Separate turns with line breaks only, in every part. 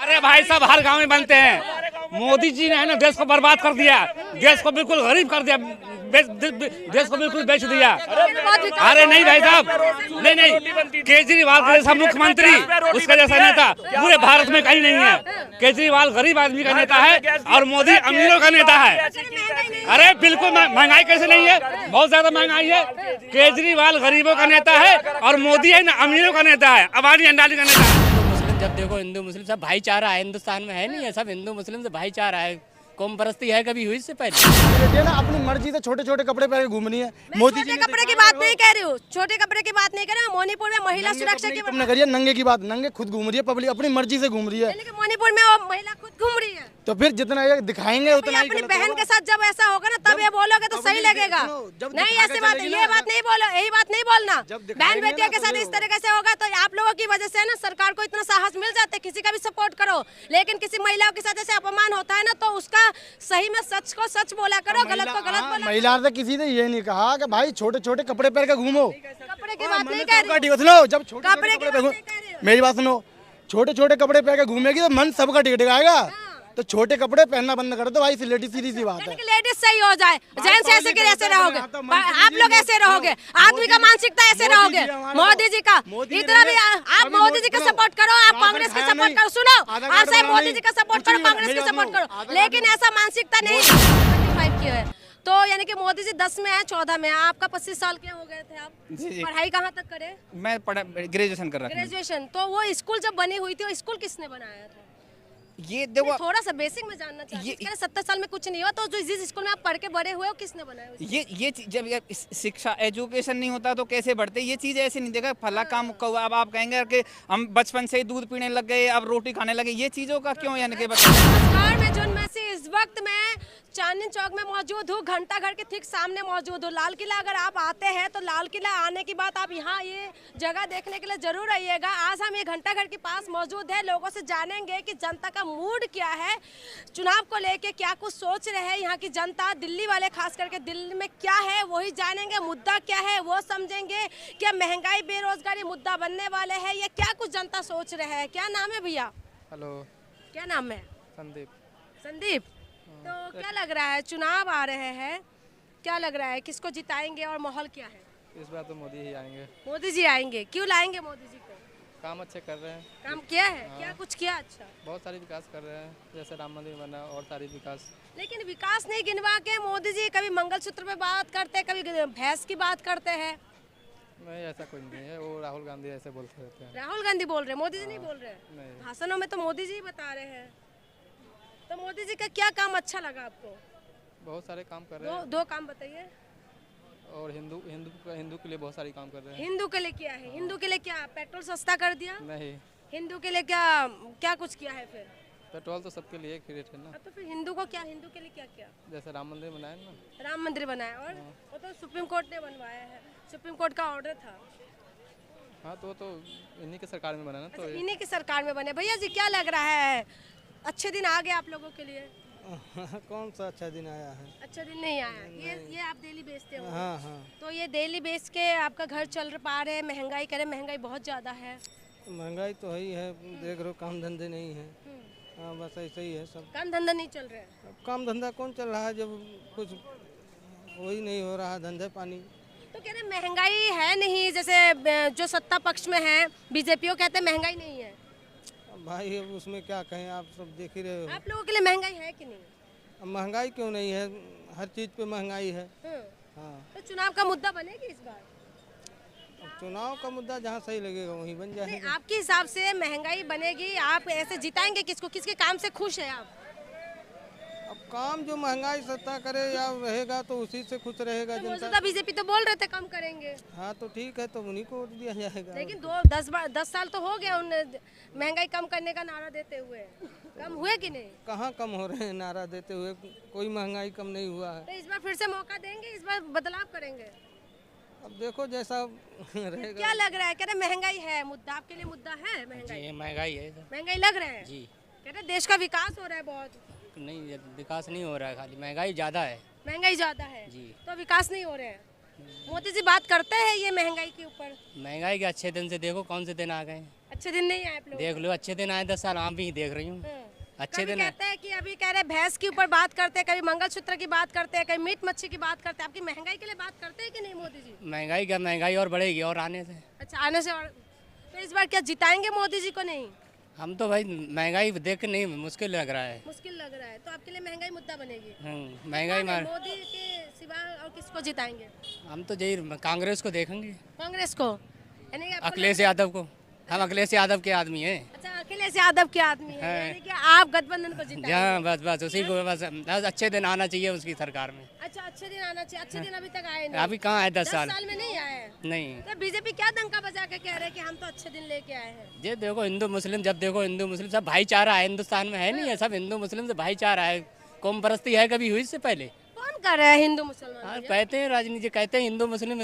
अरे भाई साहब हर गांव में बनते हैं। मोदी जी ने है ना देश को बर्बाद कर दिया, देश को बिल्कुल गरीब कर दिया, देश को बिल्कुल बेच दिया। अरे नहीं भाई साहब, नहीं केजरीवाल का जैसा मुख्यमंत्री, उसका जैसा नेता पूरे भारत में कहीं नहीं है। केजरीवाल गरीब आदमी का नेता है और मोदी अमीरों का नेता है। अरे बिल्कुल महंगाई कैसे नहीं है, बहुत ज्यादा महंगाई है। केजरीवाल गरीबों का नेता है और मोदी है ना अमीरों का नेता है, अबानी अंडानी का नेता है।
जब देखो हिंदू मुस्लिम सब भाईचारा है, हिंदुस्तान में है नहीं है, सब हिंदू मुस्लिम से भाईचारा है। कौम परस्ती है कभी हुई इससे पहले?
ये ना अपनी मर्जी से छोटे छोटे कपड़े पहन के घूमनी है। मोदी जी
कपड़े की बात नहीं कह रही हूँ, छोटे कपड़े की बात नहीं कर रही हूँ। मणिपुर में महिला सुरक्षा की
तुमने करी है, नंगे की बात, नंगे खुद घूम रही है पब्लिक, अपनी मर्जी से घूम रही है।
मणिपुर में वो महिला खुद घूम रही है,
तो फिर जितना ये दिखाएंगे उतना ही
अपनी बहन के साथ जब ऐसा होगा ना तब ये बोलोगे तो सही लगेगा। नहीं ऐसी बात, ये बात नहीं बोलो, यही बात नहीं बोलना। बहन बेटियों के साथ इस तरीके से होगा तो आप लोगों की वजह से ना सरकार को इतना साहस मिल जाता है, किसी का भी सपोर्ट करो। लेकिन किसी महिलाओं के साथ ऐसे अपमान होता है ना तो उसका सही में सच को सच बोला करो, गलत को गलत बोला।
महिला ने किसी ने ये नहीं कहा कि भाई छोटे छोटे कपड़े पहन के घूमो,
कपड़े की बात नहीं कह रही।
सुनो, जब छोटे कपड़े, मेरी बात सुनो, छोटे छोटे कपड़े पहन के घूमेगी तो मन सबका टिकटिकाएगा। तो छोटे कपड़े पहनना बंद कर दो भाई, सीधी सी बात है।
लेडीज सही हो जाए, जेंट्स ऐसे के ऐसे रहोगे, आप लोग ऐसे रहोगे, आदमी का मानसिकता ऐसे रहोगे। मोदी जी का इतना भी आप मोदी जी का सपोर्ट करो, आप कांग्रेस का सपोर्ट करो। सुनो, आप चाहे मोदी जी का सपोर्ट करो, कांग्रेस का सपोर्ट करो, लेकिन ऐसा मानसिकता नहीं 25 की है। तो यानी कि मोदी जी 10 में है, 14 में है, आपका 25 साल के हो गए थे। आप पढ़ाई कहाँ तक करे?
मैं ग्रेजुएशन कर रहा था।
ग्रेजुएशन। तो वो स्कूल जब बनी हुई थी, वो स्कूल किसने बनाया था?
ये देखो
थोड़ा सा बेसिक में जानना चाहिए। 70 साल में कुछ नहीं हुआ तो जो जिस स्कूल में आप पढ़ के बड़े हुए हो किसने बनाया?
ये जब शिक्षा एजुकेशन नहीं होता तो कैसे बढ़ते? ये चीज ऐसे नहीं देखा फला काम अब आप कहेंगे कि हम बचपन से ही दूध पीने लग गए, अब रोटी खाने लगे, ये चीजों का क्यों? यानी कि
नमस्कार, मैं जोन मैसी इस वक्त मैं चांदनी चौक में मौजूद हूँ, घंटा घर के ठीक सामने मौजूद हूँ। लाल किला अगर आप आते हैं तो लाल किला आने की बात आप यहाँ ये जगह देखने के लिए जरूर आइएगा। आज हम ये घंटा घर के पास मौजूद है, लोगों से जानेंगे कि जनता का मूड क्या है, चुनाव को लेके क्या कुछ सोच रहे हैं यहाँ की जनता, दिल्ली वाले खास करके दिल्ली में क्या है वही जानेंगे, मुद्दा क्या है वो समझेंगे। क्या महंगाई बेरोजगारी मुद्दा बनने वाले हैं, ये क्या कुछ जनता सोच रहे हैं। क्या नाम है भैया?
हेलो,
क्या नाम है?
संदीप।
संदीप, तो क्या लग रहा है, चुनाव आ रहे हैं, क्या लग रहा है किसको जिताएंगे और माहौल क्या है?
इस बार तो मोदी ही आएंगे।
मोदी जी आएंगे। क्यों लाएंगे मोदी जी को?
काम अच्छे कर रहे हैं।
काम किया है? क्या कुछ किया? अच्छा,
बहुत सारी विकास कर रहे हैं, जैसे राम मंदिर बना और सारी विकास।
लेकिन विकास नहीं गिनवा के मोदी जी कभी मंगलसूत्र पे बात करते हैं, कभी भैंस की बात करते हैं।
नहीं, ऐसा कुछ नहीं है, वो राहुल गांधी ऐसे बोलते रहते हैं।
राहुल गांधी बोल रहे हैं, मोदी जी नहीं बोल रहे हैं।
नहीं।
भाषणों में तो मोदी जी बता रहे हैं। तो मोदी जी का क्या काम अच्छा लगा आपको?
बहुत सारे काम कर रहे हैं।
दो काम बताइए।
और हिंदू के लिए बहुत सारे काम कर रहे हैं।
हिंदू के लिए क्या है? हिंदू के लिए क्या, पेट्रोल सस्ता कर दिया?
नहीं।
हिंदू के लिए क्या क्या कुछ किया है फिर?
पेट्रोल तो सबके लिए एक रेट है ना।
तो फिर हिंदू को क्या, हिंदू के लिए क्या किया?
जैसे राम मंदिर बनाया ना।
राम मंदिर बनाया, और वो तो सुप्रीम कोर्ट ने बनवाया है, सुप्रीम कोर्ट का ऑर्डर था।
हाँ, तो इन्हीं के सरकार में बना ना। तो
इन्हीं की सरकार में बने। भैया जी क्या लग रहा है, अच्छे दिन आ गए आप लोगों के लिए?
कौन सा अच्छा दिन आया है?
अच्छा दिन नहीं आया। ये आप डेली बेचते हो?
हाँ हाँ।
तो ये डेली बेच के आपका घर चल पा रहे हैं? महंगाई करे, महंगाई बहुत ज़्यादा है।
महंगाई तो ही है, देख रहे हो, काम धंधे नहीं है। हाँ, बस ऐसा ही है सब।
काम धंधा नहीं चल रहा है?
अब काम धंधा कौन चल रहा है जब कुछ वही नहीं हो रहा, धंधे पानी।
तो कह रहे महंगाई है नहीं, जैसे जो सत्ता पक्ष में है बीजेपी वो कहते हैं महंगाई नहीं है।
भाई अब उसमें क्या कहें, आप सब देख ही रहे हो।
आप लोगों के लिए महंगाई है कि नहीं?
अब महंगाई क्यों नहीं है, हर चीज़ पे महंगाई है। हाँ।
तो चुनाव का मुद्दा बनेगी इस बार?
अब चुनाव का मुद्दा जहाँ सही लगेगा वहीं बन जाएगा।
आपके हिसाब से महंगाई बनेगी, आप ऐसे जिताएंगे किसको, किसके काम से खुश है आप?
अब काम जो महंगाई सत्ता करे या रहेगा तो उसी से खुश रहेगा जनता।
तो बीजेपी तो बोल रहे थे कम करेंगे।
हाँ तो ठीक है, तो उन्हीं को वोट दिया जाएगा।
लेकिन 10 साल तो हो गया उन महंगाई कम करने का नारा देते हुए, कम हुए कि नहीं?
कहाँ कम हो रहे हैं नारा देते हुए, कोई महंगाई कम नहीं हुआ है।
तो इस बार फिर से मौका देंगे, इस बार बदलाव करेंगे?
अब देखो जैसा रहेगा।
क्या लग रहा है? कह रहे महंगाई है मुद्दा, आपके लिए मुद्दा है महंगाई?
महंगाई है,
महंगाई लग रहा है
जी।
कह रहे देश का विकास हो रहा है बहुत।
नहीं, विकास नहीं हो रहा है, खाली महंगाई ज़्यादा है।
महंगाई ज़्यादा है
जी।
तो विकास नहीं हो रहे हैं। मोदी जी बात करते हैं ये महंगाई के ऊपर?
महंगाई के अच्छे दिन से देखो कौन से दिन आ गए।
अच्छे दिन नहीं आए आप लोग?
देख लो अच्छे दिन आए 10 साल, आप भी देख रही हूँ अच्छे
कभी
दिन आए।
कहते हैं कि अभी कह रहे भैंस के ऊपर बात करते हैं, कभी मंगलसूत्र की बात करते हैं, कभी मीट मच्छी की बात करते हैं। आपकी महंगाई के लिए बात करते हैं कि नहीं मोदी जी?
महंगाई क्या, महंगाई और बढ़ेगी और आने से।
अच्छा, आने से और तो इस बार क्या जिताएंगे मोदी जी को? नहीं,
हम तो भाई महंगाई देख के नहीं, मुश्किल लग रहा है।
मुश्किल लग रहा है। तो आपके लिए महंगाई मुद्दा बनेगी?
महंगाई मार,
मोदी के सिवा और किसको जिताएंगे?
हम तो यही कांग्रेस को देखेंगे,
कांग्रेस को, यानी कि आपको
अखिलेश यादव को। हम अखिलेश यादव के आदमी हैं।
अच्छा, अखिलेश यादव के आदमी है,
हाँ।
यानी कि आप गठबंधन को जिताएंगे?
हाँ बस बस उसी को, बस अच्छे दिन आना चाहिए उसकी सरकार में।
अच्छा, अच्छे दिन आना चाहिए। अच्छे दिन अभी तक आए नहीं?
अभी कहाँ है 10
10
साल
साल में नहीं आए हैं।
नहीं।
तो बीजेपी क्या डंका बजा के कह रहे हैं कि हम तो अच्छे दिन लेके आए हैं?
ये देखो हिंदू मुस्लिम, जब देखो हिंदू मुस्लिम सब भाईचारा है हिंदुस्तान में, है नहीं है? सब हिंदू मुस्लिम से भाईचारा है। कौम परस्ती है कभी हुई इससे पहले?
कौन कर रहा है हिंदू मुसलमान?
हाँ कहते हैं राजनीति, कहते हैं हिंदू मुस्लिम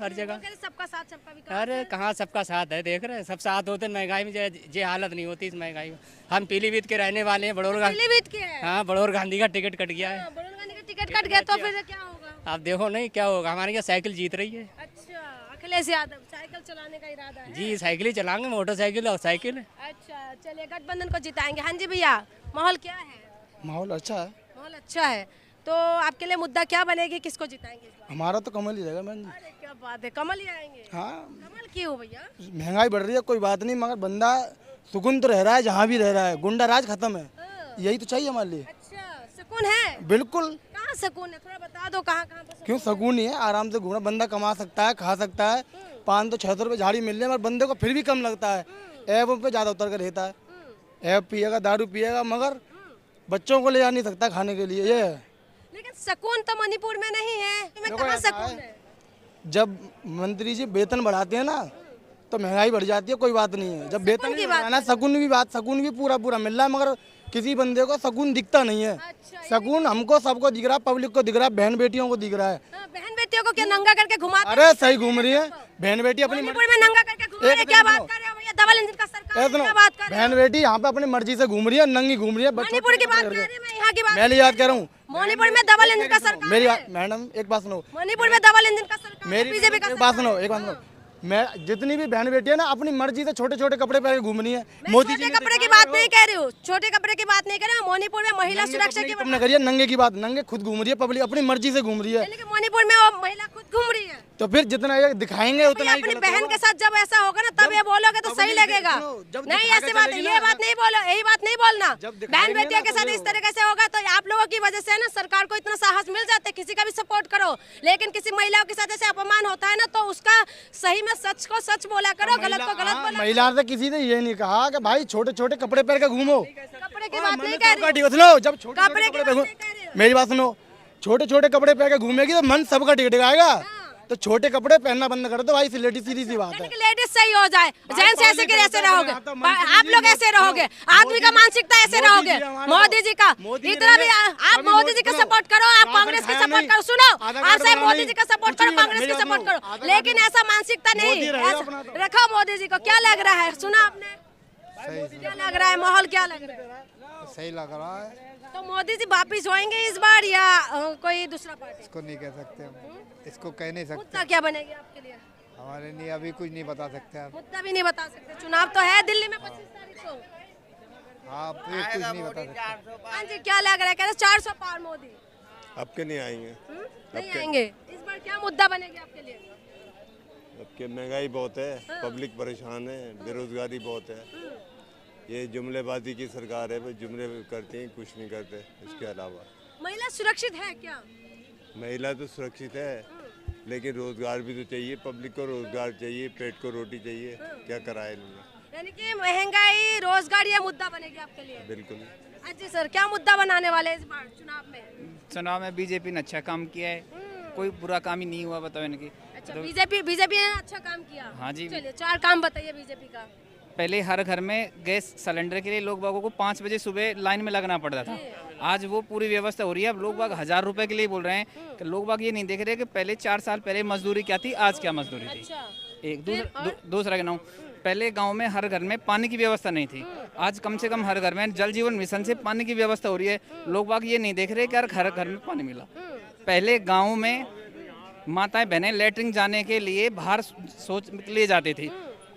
हर जगह।
कह रहे सबका साथ सबका विकास।
अरे कहाँ सबका साथ है, देख रहे हैं सब साथ होते, महंगाई में ये हालत नहीं होती इस महंगाई में। हम पीलीभीत के रहने वाले हैं, बड़ौर
पीलीभीत के है।
हाँ बड़ौर गांधी का टिकट कट गया है।
बड़ौर गांधी का टिकट कट गया तो फिर क्या होगा?
आप देखो नहीं क्या होगा, हमारे यहाँ साइकिल जीत रही है।
अच्छा, अखिलेश यादव साइकिल चलाने का इरादा है?
जी साइकिल ही चलाएंगे, मोटरसाइकिल और साइकिल।
अच्छा, चलिए गठबंधन को जिताएंगे। हाँ जी भैया, माहौल क्या है?
माहौल अच्छा है,
माहौल अच्छा है। तो आपके लिए मुद्दा क्या बनेगी, किसको जिताएंगे इस बार?
हमारा तो कमल ही रहेगा मैम जी।
अरे क्या बात है, कमल ही आएंगे?
हाँ,
कमल क्यों भैया?
महंगाई बढ़ रही है कोई बात नहीं, मगर बंदा सुकून तो रह रहा है जहाँ भी रह रहा है, गुंडा राज खत्म है, यही तो चाहिए हमारे लिए।
अच्छा, सुकून है?
बिल्कुल।
कहाँ सुकून है, थोड़ा बता दो कहाँ कहाँ पर?
क्यों सुकून ही है, आराम से घूमना, बंदा कमा सकता है, खा सकता है, 500-600 रुपये झाड़ी मिल रही है, मगर बंदे को फिर भी कम लगता है। ऐप पे ज़्यादा उतर कर रहता है, ऐप पिएगा, दारू पिएगा, मगर बच्चों को ले जा नहीं सकता खाने के लिए, ये है।
लेकिन सुकून तो मणिपुर में नहीं है, में
देखो
कहाँ
ऐसा
सुकून
है,
है?
जब मंत्री जी वेतन बढ़ाते हैं ना तो महंगाई बढ़ जाती है, कोई बात नहीं है। जब वेतन
की
नहीं
बात
बढ़ाना, सुकून भी पूरा पूरा मिल रहा है, मगर किसी बंदे को सुकून दिखता नहीं है।
अच्छा,
सुकून हमको सबको दिख रहा है, पब्लिक को दिख रहा है, बहन बेटियों को दिख रहा है।
हाँ, बहन बेटियों को क्या नंगा करके घुमाते?
अरे सही घूम रही है बहन बेटी अपनी
मणिपुर में नंगा करके घुमा रहे, क्या बात कर रहे हो भैया? डबल इंजन का सरकार है,
सुनो,
क्या बात कर रहे हो?
बहन बेटी यहाँ पे अपनी मर्जी से घूम रही है, नंगी घूम रही है।
मणिपुर की बात कर रही है, मैं यहाँ की बात
मैं याद कह रहा हूँ,
मणिपुर में डबल इंजन का सरकार
मेरी
है।
मैडम एक बात सुनो,
मणिपुर में डबल इंजन का सरकार है,
मेरी
बीजेपी का
एक बात
सरकार
सुनो,
है।
एक बात सुनो, मैं जितनी भी बहन बेटी है ना अपनी मर्जी से छोटे छोटे कपड़े पहन के घूमनी है।
मैं
मोदी
छोटे
जी
कपड़े की बात नहीं कह रही हूँ, छोटे कपड़े की बात नहीं कर रही हूँ। मणिपुर में महिला सुरक्षा की
तुमने करिए नंगे की बात, नंगे खुद घूम रही है पब्लिक, अपनी मर्जी से घूम रही है।
यानी कि मणिपुर में वो महिला खुद घूम रही है।
तो फिर जितना ये दिखाएंगे उतना ही
अपनी
गलत
बहन
होगा।
के साथ जब ऐसा होगा ना तब ये बोलोगे तो सही
पब्लिक
लगेगा।
सुनो, जब
नहीं
दिखा
ऐसी
के
बात,
चलेगी
ये
ना,
बात नहीं बोलो, यही बात नहीं बोलना।
जब
बहन
दिखाएंगे
बेटियों
ना
के साथ
तभी
इस तरीके से होगा तो आप लोगों की वजह से है ना सरकार को इतना साहस मिल जाता है, किसी का भी सपोर्ट करो। लेकिन किसी महिलाओं के साथ ऐसे अपमान होता है ना तो उसका सही में सच को सच बोला करो, गलत को गलत बोला।
महिला से किसी ने ये नहीं कहा कि भाई छोटे छोटे कपड़े पहन के घूमो।
कपड़े की बात नहीं कह रही,
सुनो, जब छोटे
कपड़े
छोटे
की
कपड़े
बात
पहन,
नहीं कह रही हूँ।
मेरी बात सुनो, छोटे छोटे कपड़े पहन के घूमेगी तो मन सबका टिकटिकाएगा। तो छोटे कपड़े पहनना बंद कर दो भाई, सीधी सी बात है।
यानी कि लेडीज सही हो जाए, जेंट्स ऐसे के ऐसे रहोगे, आप लोग ऐसे रहोगे, आदमी का मानसिकता ऐसे रहोगे। मोदी जी का इतना भी आप मोदी जी का सपोर्ट करो, आप कांग्रेस की सपोर्ट करो। सुनो, आप सब मोदी जी का सपोर्ट करो, कांग्रेस की सपोर्ट करो, लेकिन ऐसा मानसिकता नहीं रखो मोदी जी को। क्या लग रहा है, सुना आपने? क्या लग रहा है, माहौल क्या लग रहा है?
सही लग रहा है।
तो मोदी जी वापिस होंगे इस बार या कोई दूसरा पार्टी?
इसको नहीं कह सकते हम, इसको कह नहीं सकते।
मुद्दा क्या बनेगी आपके लिए?
हमारे लिए अभी कुछ नहीं बता सकते हम।
मुद्दा भी नहीं बता सकते, चुनाव तो है दिल्ली में 25 तारीख को।
हाँ, अब ये कुछ नहीं बता सकते।
हाँ जी, क्या लग रहा है? कह रहे 400 पार मोदी।
अब के नहीं आएंगे,
नहीं आएंगे इस बार, क्या मुद्दा बनेगी आपके लिए?
अब के महंगाई बहुत है, पब्लिक परेशान है, बेरोजगारी बहुत है। ये जुमलेबाजी की सरकार है, वो जुमले करती हैं, कुछ नहीं करते। इसके अलावा
महिला सुरक्षित है क्या?
महिला तो सुरक्षित है, लेकिन रोजगार भी तो चाहिए, पब्लिक को रोजगार चाहिए, पेट को रोटी चाहिए। क्या कराए इन्होंने?
यानी कि महंगाई, रोजगार, ये मुद्दा बनेगी आपके लिए?
बिल्कुल।
अच्छा सर, क्या मुद्दा बनाने वाले हैं इस बार चुनाव में?
चुनाव में बीजेपी ने अच्छा काम किया है, कोई बुरा काम ही नहीं हुआ, बताओ इनकी।
अच्छा, बीजेपी ने अच्छा काम किया।
हाँ जी।
चलिए 4 काम बताइए बीजेपी का।
पहले हर घर में गैस सिलेंडर के लिए लोग बागों को 5 बजे सुबह लाइन में लगना पड़ता था, आज वो पूरी व्यवस्था हो रही है। अब लोग बाग 1000 रुपए के लिए बोल रहे हैं कि लोग बाग ये नहीं देख रहे कि पहले 4 साल पहले मजदूरी क्या थी, आज क्या मजदूरी थी।
अच्छा,
एक दूसरा कहना हूँ, पहले गांव में हर घर में पानी की व्यवस्था नहीं थी, आज कम से कम हर घर में जल जीवन मिशन से पानी की व्यवस्था हो रही है। लोग बाग ये नहीं देख रहे कि यार हर घर में पानी मिला। पहले गाँव में माताएं बहनें लेटरिन जाने के लिए बाहर सोच ले जाती थी,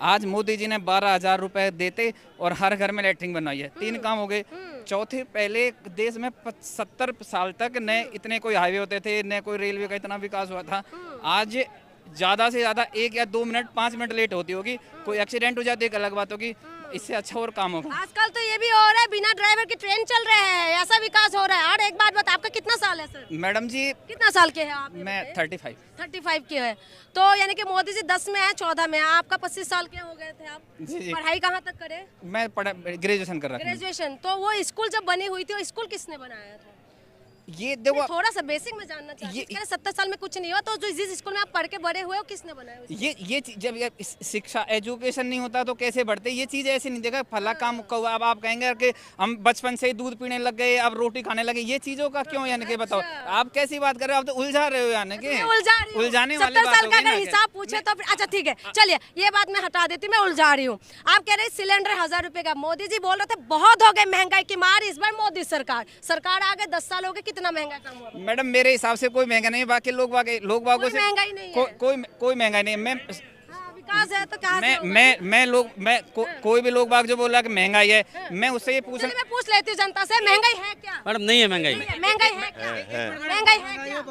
आज मोदी जी ने 12,000 रुपए देते और हर घर में लैट्रिन बनवाई है। 3 काम हो गए। चौथे, पहले देश में 70 साल तक न इतने कोई हाईवे होते थे, न कोई रेलवे का इतना विकास हुआ था। आज ज़्यादा से ज़्यादा 1 या 2 मिनट 5 मिनट लेट होती होगी, कोई एक्सीडेंट हो जाती है, एक अलग बात होगी। इससे अच्छा और काम होगा।
आजकल तो ये भी हो रहा है बिना ड्राइवर की ट्रेन चल रहे हैं, ऐसा विकास हो रहा है। और एक बात बता, आपका कितना साल है सर?
मैडम जी
कितना साल के हैं आप?
मैं 35।
35 के है, तो यानी कि मोदी जी 10 में है, 14 में है, आपका 25 साल के हो गए थे आप।
जी।
पढ़ाई कहाँ तक करे?
मैं ग्रेजुएशन कर रहा था।
ग्रेजुएशन। तो वो स्कूल जब बनी हुई थी, वो स्कूल किसने बनाया था?
ये देखो,
थोड़ा सा बेसिक में जानना चाहिए। 70 साल में कुछ नहीं हुआ, तो जो जिस स्कूल में आप पढ़ के बड़े हुए हो, किसने बनाया उसे?
जब ये शिक्षा एजुकेशन नहीं होता तो कैसे बढ़ते? ये चीज़ ऐसे नहीं देखा फला काम अब आप कहेंगे कि हम बचपन से ही दूध पीने लग गए, अब रोटी खाने लगे, ये चीज़ों का क्यों? यानी कि बताओ, आप कैसी बात कर रहे हो? आप तो उलझा रहे हो, यानी कि उलझाने वाली
70
बात
साल
हो
का
गई ना।
अगर हिसाब पूछे तो फिर अच्छा ठीक है, चलिए ये बात मैं हटा देती हूँ, मैं उलझा रही हूँ। आप कह रहे हैं सिलेंडर 1000 रुपए का, मोदी जी बोल रहे थे बहुत हो गए महंगाई की मार, इस बार मोदी सरकार आ गए, 10 साल हो गए, कितना महंगा कम हुआ?
मैडम मेरे हिसाब से कोई महंगा नहीं है, बाकी लोग बागों से
महंगाई नहीं है।
कोई महंगाई नहीं है।
विकास है तो कहाँ से होगा?
कोई भी लोग बाग जो बोल रहा है कि महंगाई है, मैं उससे ये पूछ
चलिए मैं पूछ लेती हूँ जनता से, महंगाई है क्या?
मैडम नहीं है महंगाई।
महंगाई है क्या? महंगाई है क्या?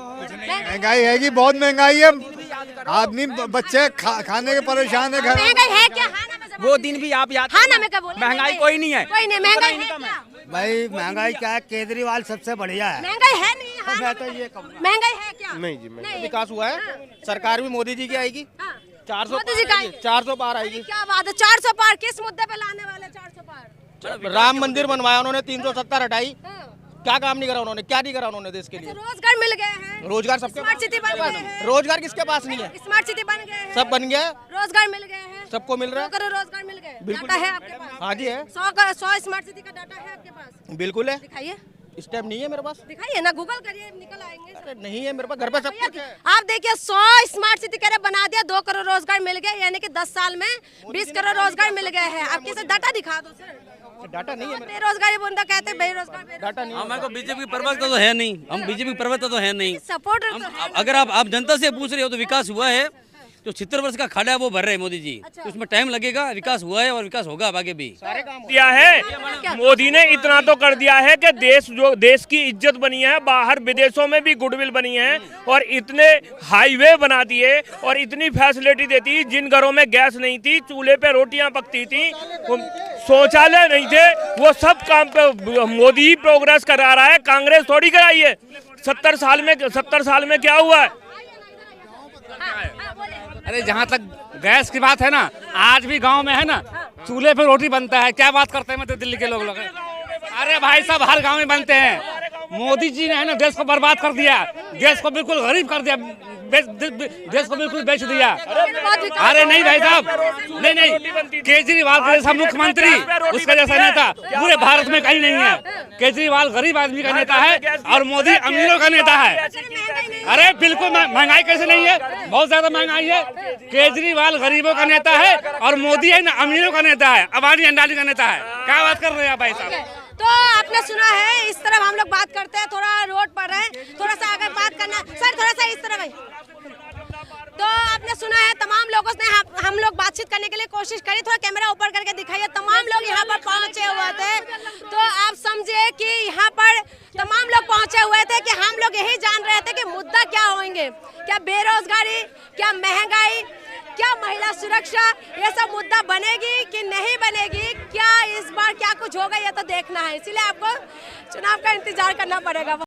महंगाई है कि बहुत महंगाई है। आदमी बच्चे खाने के परेशान है घर।
महंगाई है क्या? हाँ ना में जवाब
वो
दीजिए।
दिन भी आप याद
हाँ ना में क्या बोले?
महंगाई कोई नहीं है।
कोई नहीं, महंगाई है क्या?
भाई महंगाई क्या है, केजरीवाल सबसे बढ़िया है।
महंगाई है नहीं, हाँ ना
मैं तो
में
ये कहूँगा।
महंगाई है क्या?
नहीं जी,
नहीं।
विकास हुआ है, सरकार भी मोदी जी की आएगी,
हाँ।
400
मोदी जी का आएगी।
400 पार आएगी।
क्या बात है, 400 पार किस मुद्दे पे लाने वाले? 400 पार
राम मंदिर बनवाया उन्होंने, 370 हटाई।
हाँ।
क्या काम नहीं करा उन्होंने? क्या नहीं करा उन्होंने देश के लिए?
रोजगार मिल गए हैं,
रोजगार सबके
स्मार्ट
पास,
सिटी बन गए हैं।
रोजगार किसके पास नहीं है?
स्मार्ट सिटी बन गए हैं,
सब बन गया है,
रोजगार मिल गए हैं,
सबको मिल रहा है।
2 करोड़ रोजगार मिल गए।
बिल्कुल।
डाटा है आपके पास?
हाँ जी है,
100 स्मार्ट सिटी का डाटा है आपके पास?
बिल्कुल है।
दिखाइए,
इस टाइम नहीं है मेरे पास।
दिखाइए ना, गूगल करिए, निकल आएंगे।
अरे नहीं है मेरे पास, घर पे सब कुछ है।
आप देखिए 100 स्मार्ट सिटी कह बना दिया, 2 करोड़ रोजगार मिल गए, यानी कि 10 साल में 20 करोड़ रोजगार मिल गए हैं। आप किसे डाटा दिखा दो सर।
डाटा नहीं है मेरे
बेरोजगारी बंदा कहते बेरोजगार,
डाटा नहीं है।
हमारे को बीजेपी प्रवक्ता तो है नहीं, हम बीजेपी प्रवक्ता तो है नहीं।
सपोर्टर तो है।
अगर आप जनता से पूछ रहे हो तो विकास हुआ है, जो 76 वर्ष का खाड़ा है वो भर रहे हैं मोदी जी, तो उसमें टाइम लगेगा। विकास हुआ है और विकास होगा अब आगे भी।
दिया है मोदी ने, इतना तो कर दिया है कि देश की इज्जत बनी है, बाहर विदेशों में भी गुडविल बनी है, और इतने हाईवे बना दिए और इतनी फैसिलिटी देती। जिन घरों में गैस नहीं थी, चूल्हे पे रोटियां पकती थी, शौचालय नहीं थे, वो सब काम पे मोदी ही प्रोग्रेस करा रहा है, कांग्रेस थोड़ी कराई है। 70 साल में क्या हुआ है?
अरे जहाँ तक गैस की बात है ना, आज भी गांव में है ना, चूल्हे पे रोटी बनता है। क्या बात करते हैं मतलब दिल्ली के लोग। अरे भाई साहब, हर गांव में बनते हैं। मोदी जी ने है ना देश को बर्बाद कर दिया, देश को बिल्कुल गरीब कर दिया, देश को बिल्कुल बेच दिया। अरे नहीं भाई साहब, नहीं, केजरीवाल का जैसा मुख्यमंत्री, उसका जैसा नेता पूरे भारत में कहीं नहीं है। केजरीवाल गरीब आदमी का नेता है और मोदी अमीरों का नेता है। अरे बिल्कुल, महंगाई कैसे नहीं है? बहुत ज्यादा महंगाई है। केजरीवाल गरीबों का नेता है और मोदी है ना अमीरों का नेता है, अबानी अंडानी का नेता है। क्या बात कर रहे हैं भाई साहब?
तो आपने सुना है, इस तरफ हम लोग बात करते हैं, थोड़ा रोड पर है, थोड़ा सा अगर बात करना सर, थोड़ा सा इस तरफ भाई। तो आपने सुना है, तमाम लोगों से हम लोग बातचीत करने के लिए कोशिश करी, थोड़ा कैमरा ऊपर करके दिखाइए। तमाम लोग यहाँ पर पहुँचे हुए थे, तो आप समझिए कि यहाँ पर तमाम लोग पहुँचे हुए थे कि हम लोग यही जान रहे थे कि मुद्दा क्या होंगे, क्या बेरोजगारी, क्या महंगाई, क्या महिला सुरक्षा, ये सब मुद्दा बनेगी कि नहीं बनेगी, क्या इस बार क्या कुछ होगा, ये तो देखना है। इसीलिए आपको चुनाव का इंतजार करना पड़ेगा।